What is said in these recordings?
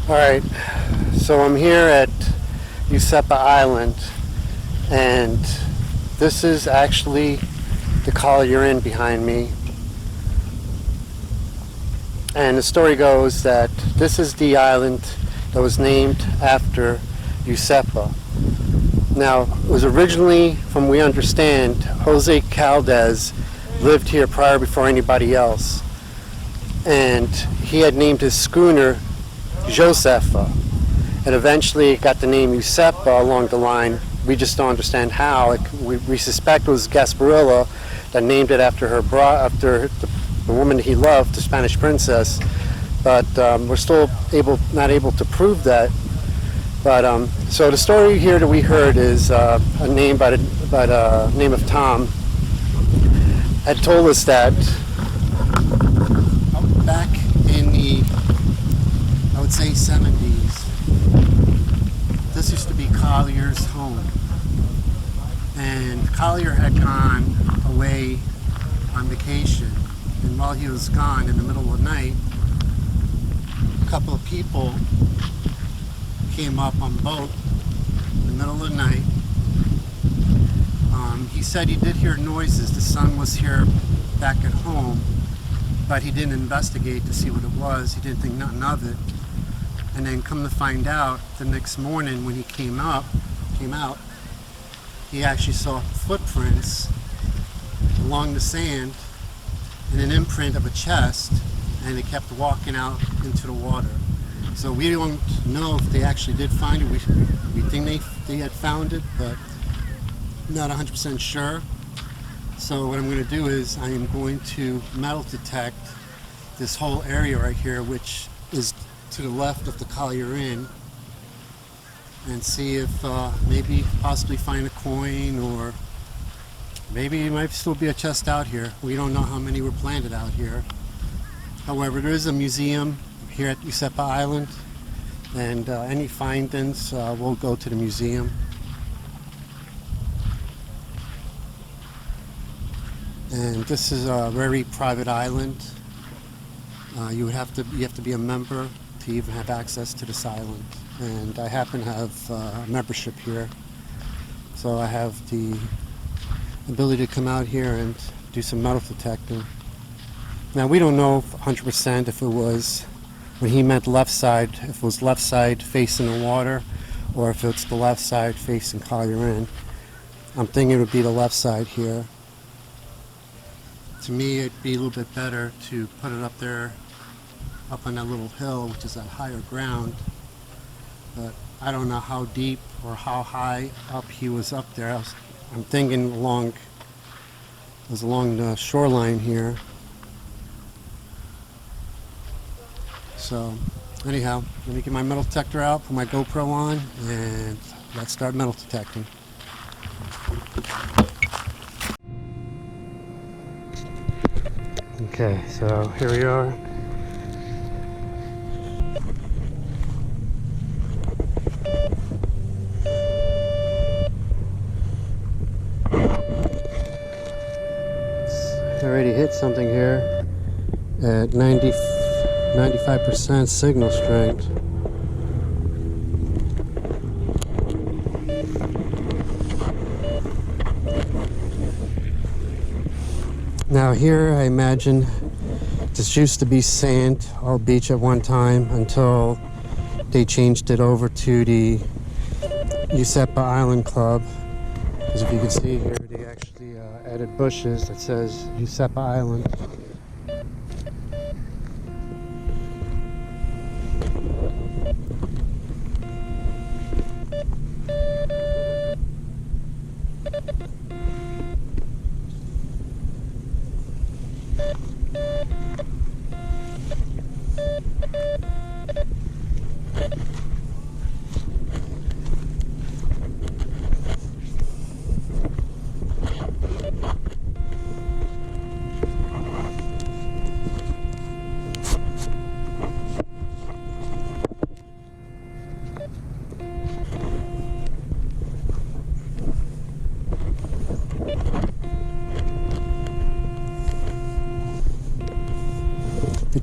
Alright, so I'm here at Useppa Island, and this is actually the Collier Inn behind me. And the story goes that this is the island that was named after Useppa. Now, it was originally, from what we understand, Jose Caldes lived here prior before anybody else. And he had named his schooner Useppa, and eventually it got the name Useppa along the line. We just don't understand how. We suspect it was Gasparilla that named it after her after the woman he loved, the Spanish princess. But we're still not able to prove that. But so the story here that we heard is a name by the name of Tom had told us that back in the, I would say, 70s, this used to be Collier's home, and Collier had gone away on vacation, and while he was gone, in the middle of the night, a couple of people came up on a boat in the middle of the night. He said he did hear noises. The son was here back at home, but he didn't investigate to see what it was. He didn't think nothing of it. And then come to find out, the next morning when he came out, he actually saw footprints along the sand and an imprint of a chest, and it kept walking out into the water. So we don't know if they actually did find it. We think they had found it, but not 100% sure. So what I'm going to do is I am going to metal detect this whole area right here, which is to the left of the Collier Inn, and see if maybe possibly find a coin, or maybe it might still be a chest out here. We don't know how many were planted out here. However, there is a museum here at Useppa Island, and any findings will go to the museum. And this is a very private island. You have to be a member to even have access to this island. And I happen to have a membership here, so I have the ability to come out here and do some metal detecting. Now, we don't know 100% if it was, when he meant left side, if it was left side facing the water, or if it's the left side facing Collier Inn. I'm thinking it would be the left side here. To me, it'd be a little bit better to put it up there, up on that little hill, which is at higher ground. But I don't know how deep or how high up he was up there. I'm thinking along the shoreline here. So anyhow, let me get my metal detector out, put my GoPro on, and let's start metal detecting. Okay, so here we are. It's already hit something here at 95% signal strength. Now here, I imagine this used to be sand, all beach at one time, until they changed it over to the Useppa Island Club. As if you can see here, they actually added bushes that says Useppa Island.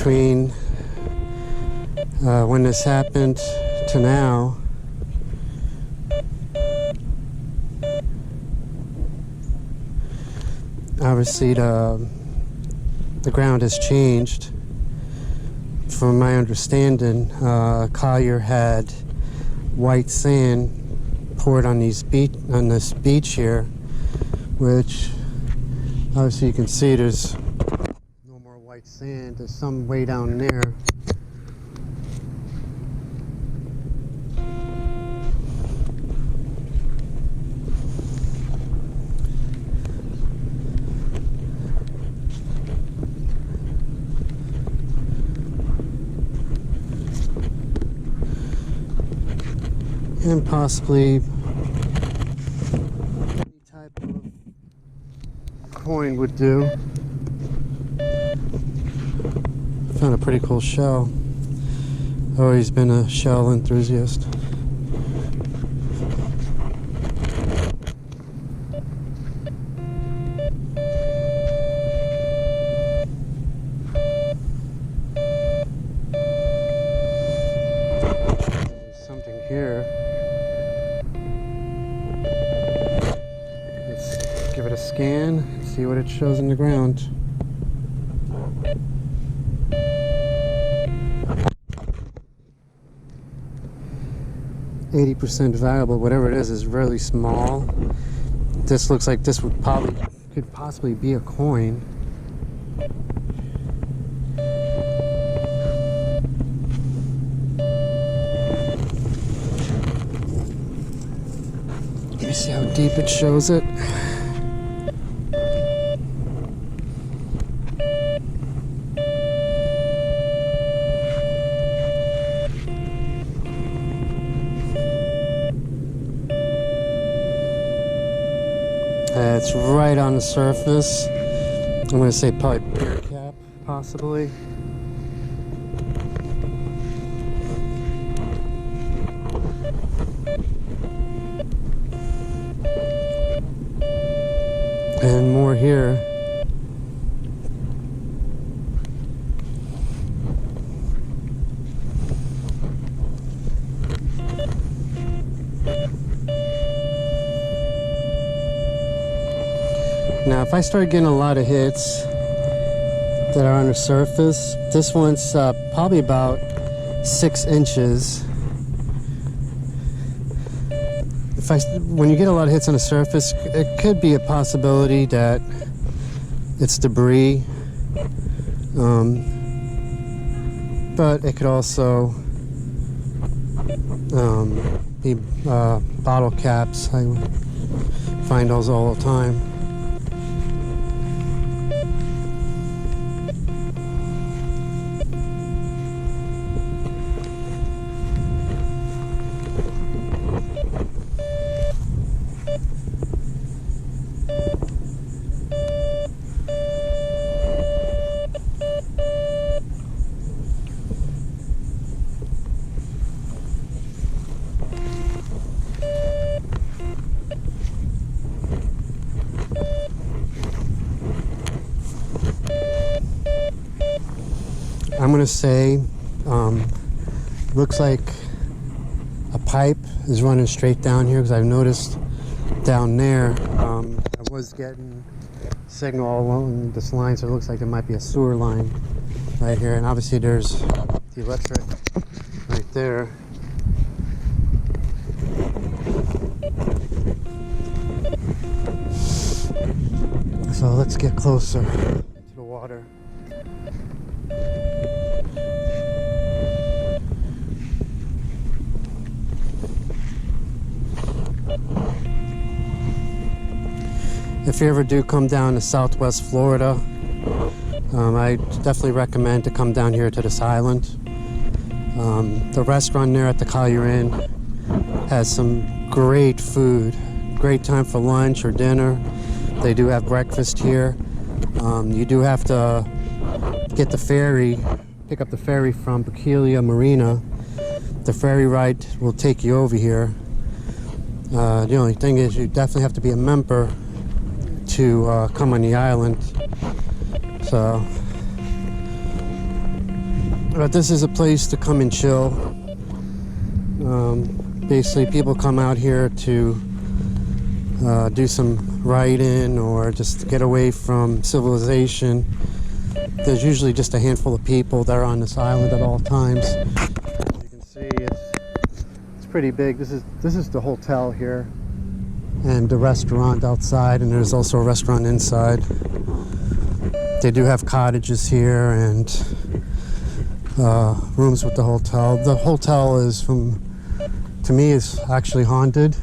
between when this happened to now, obviously the ground has changed. From my understanding, Collier had white sand poured on this beach here, which obviously you can see there's no more white sand. There's some way down there. And possibly any type of coin would do. Found a pretty cool shell. Always been a shell enthusiast. There's something here. Give it a scan, see what it shows in the ground. %, valuable. Whatever it is really small. This looks like this could possibly be a coin. Let me see how deep it shows it. It's right on the surface. I'm going to say probably beer cap, possibly. And more here. Now, if I start getting a lot of hits that are on the surface, this one's probably about 6 inches. When you get a lot of hits on the surface, it could be a possibility that it's debris, but it could also be bottle caps. I find those all the time. I'm gonna say, looks like a pipe is running straight down here, because I've noticed down there, I was getting signal all along this line, so it looks like there might be a sewer line right here, and obviously there's the electric right there. So let's get closer to the water. If you ever do come down to Southwest Florida, I definitely recommend to come down here to this island. The restaurant there at the Collier Inn has some great food, great time for lunch or dinner. They do have breakfast here. You do have to get the ferry, pick up the ferry from Peculia Marina. The ferry ride will take you over here. The only thing is you definitely have to be a member to come on the island. So But this is a place to come and chill. Basically, people come out here to do some writing or just get away from civilization. There's usually just a handful of people that are on this island at all times. As you can see, it's pretty big. This is the hotel here, and the restaurant outside, and there's also a restaurant inside. They do have cottages here and rooms with the hotel. The hotel is to me, is actually haunted.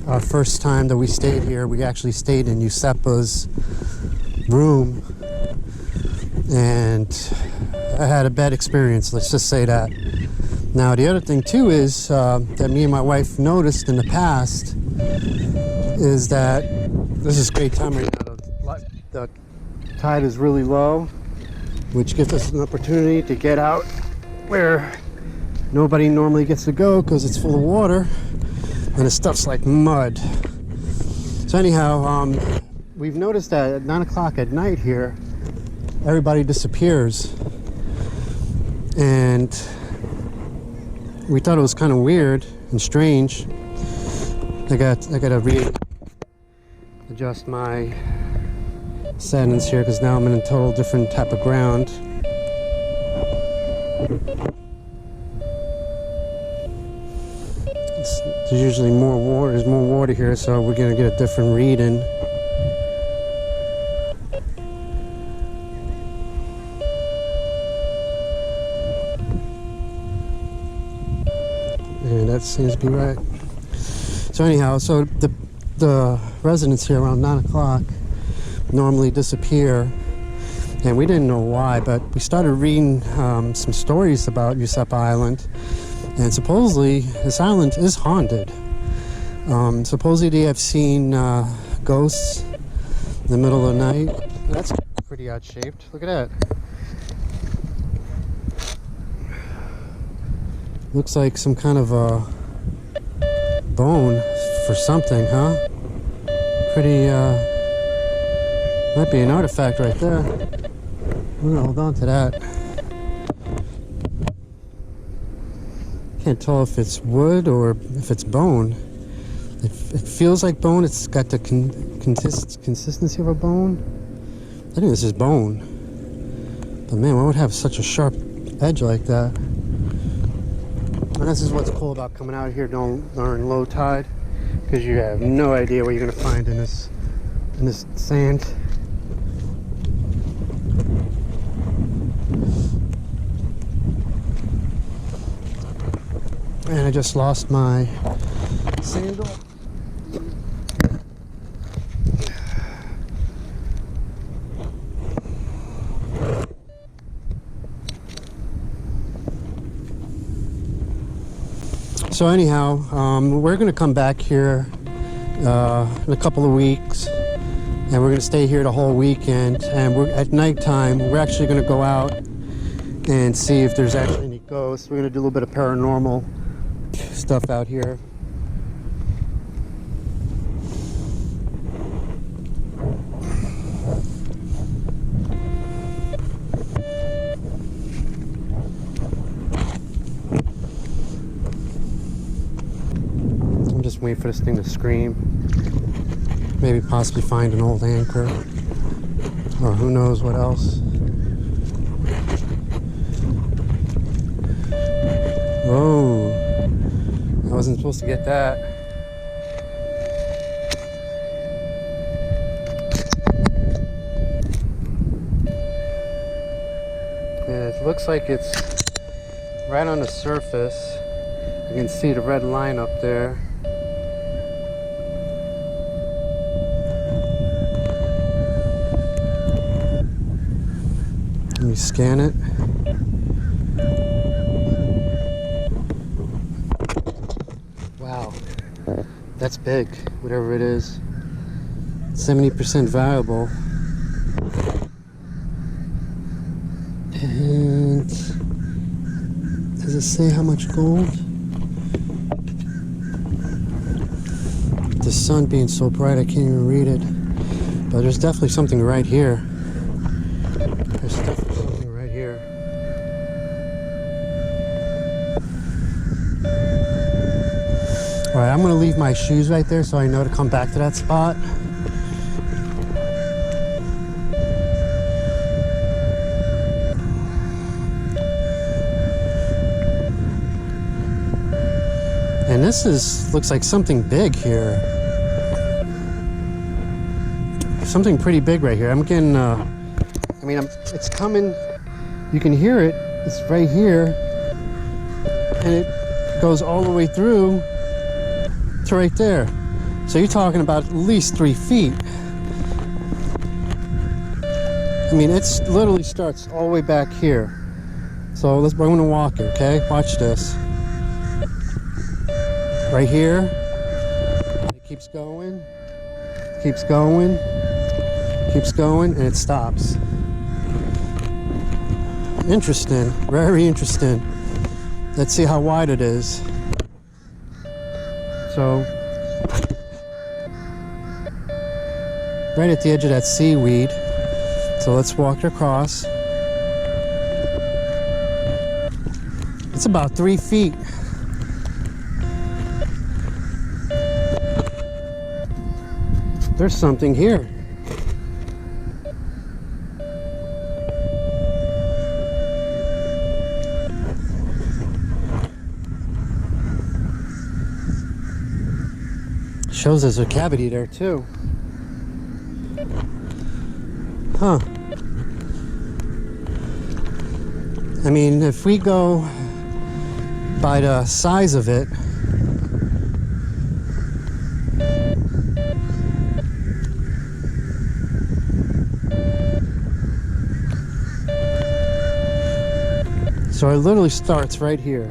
Our first time that we stayed here, we actually stayed in Useppa's room, and I had a bad experience, let's just say that. Now, the other thing too is that me and my wife noticed in the past is that this is a great time right now. The tide is really low, which gives us an opportunity to get out where nobody normally gets to go because it's full of water and the stuff's like mud. So anyhow, we've noticed that at 9 o'clock at night here, everybody disappears, and we thought it was kind of weird and strange. I gotta readjust my settings here because now I'm in a total different type of ground. There's usually more water. There's more water here, so we're gonna get a different reading. And that seems to be right. So anyhow, so the residents here around 9 o'clock normally disappear, and we didn't know why, but we started reading some stories about Useppa Island. And supposedly, this island is haunted. Supposedly they have seen ghosts in the middle of the night. That's pretty odd shaped. Look at that. Looks like some kind of a bone for something, huh? Pretty, might be an artifact right there. I'm gonna hold on to that. Can't tell if it's wood or if it's bone. It feels like bone. It's got the consistency of a bone. I think this is bone. But man, why would it have such a sharp edge like that? And this is what's cool about coming out here during low tide, because you have no idea what you're gonna find in this sand. And I just lost my sandal. So anyhow, we're going to come back here in a couple of weeks, and we're going to stay here the whole weekend. And at nighttime, we're actually going to go out and see if there's actually any ghosts. We're going to do a little bit of paranormal stuff out here. I'm just waiting for this thing to scream. Maybe possibly find an old anchor, or who knows what else. Oh, I wasn't supposed to get that. And it looks like it's right on the surface. You can see the red line up there. Let me scan it. Wow, that's big, whatever it is. 70% valuable. And does it say how much gold? The sun being so bright I can't even read it. But there's definitely something right here. There's All right, I'm gonna leave my shoes right there so I know to come back to that spot. And this looks like something big here. Something pretty big right here. I'm getting, it's coming. You can hear it. It's right here. And it goes all the way through to right there. So you're talking about at least 3 feet. I mean, it literally starts all the way back here. So we're gonna walk it, okay? Watch this. Right here. It keeps going, keeps going, keeps going, and it stops. Interesting, very interesting. Let's see how wide it is. So, right at the edge of that seaweed. So let's walk across. It's about 3 feet. There's something here. Shows there's a cavity there too. Huh. I mean, if we go by the size of it, so it literally starts right here.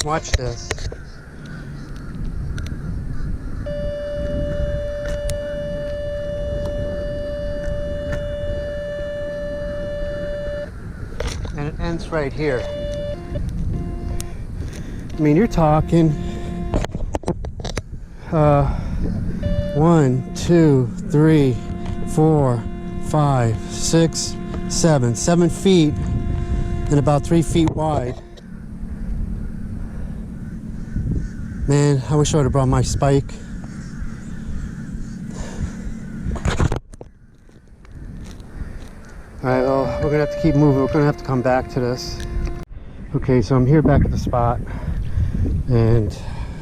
Watch this. And it ends right here. I mean, you're talking 1, 2, 3, 4, 5, 6, 7 feet and about 3 feet wide. Man, I wish I would have brought my spike. Alright, well, we're gonna have to keep moving. We're gonna have to come back to this. Okay, so I'm here back at the spot, and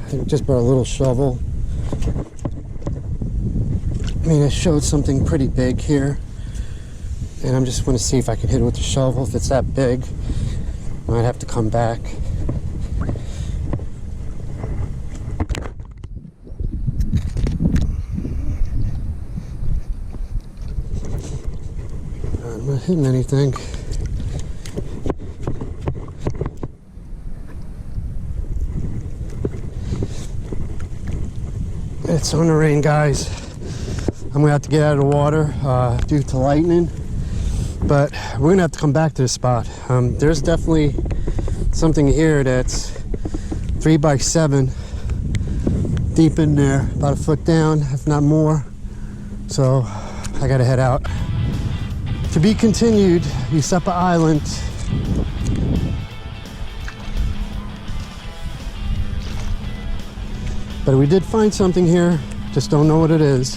I just brought a little shovel. I mean, it showed something pretty big here, and I'm just gonna see if I can hit it with the shovel. If it's that big, I might have to come back. I'm not hitting anything. It's on the rain, guys. I'm gonna have to get out of the water due to lightning, but we're gonna have to come back to this spot. There's definitely something here that's 3 by 7 deep in there, about a foot down, if not more. So I gotta head out. To be continued, Useppa Island. But we did find something here, just don't know what it is.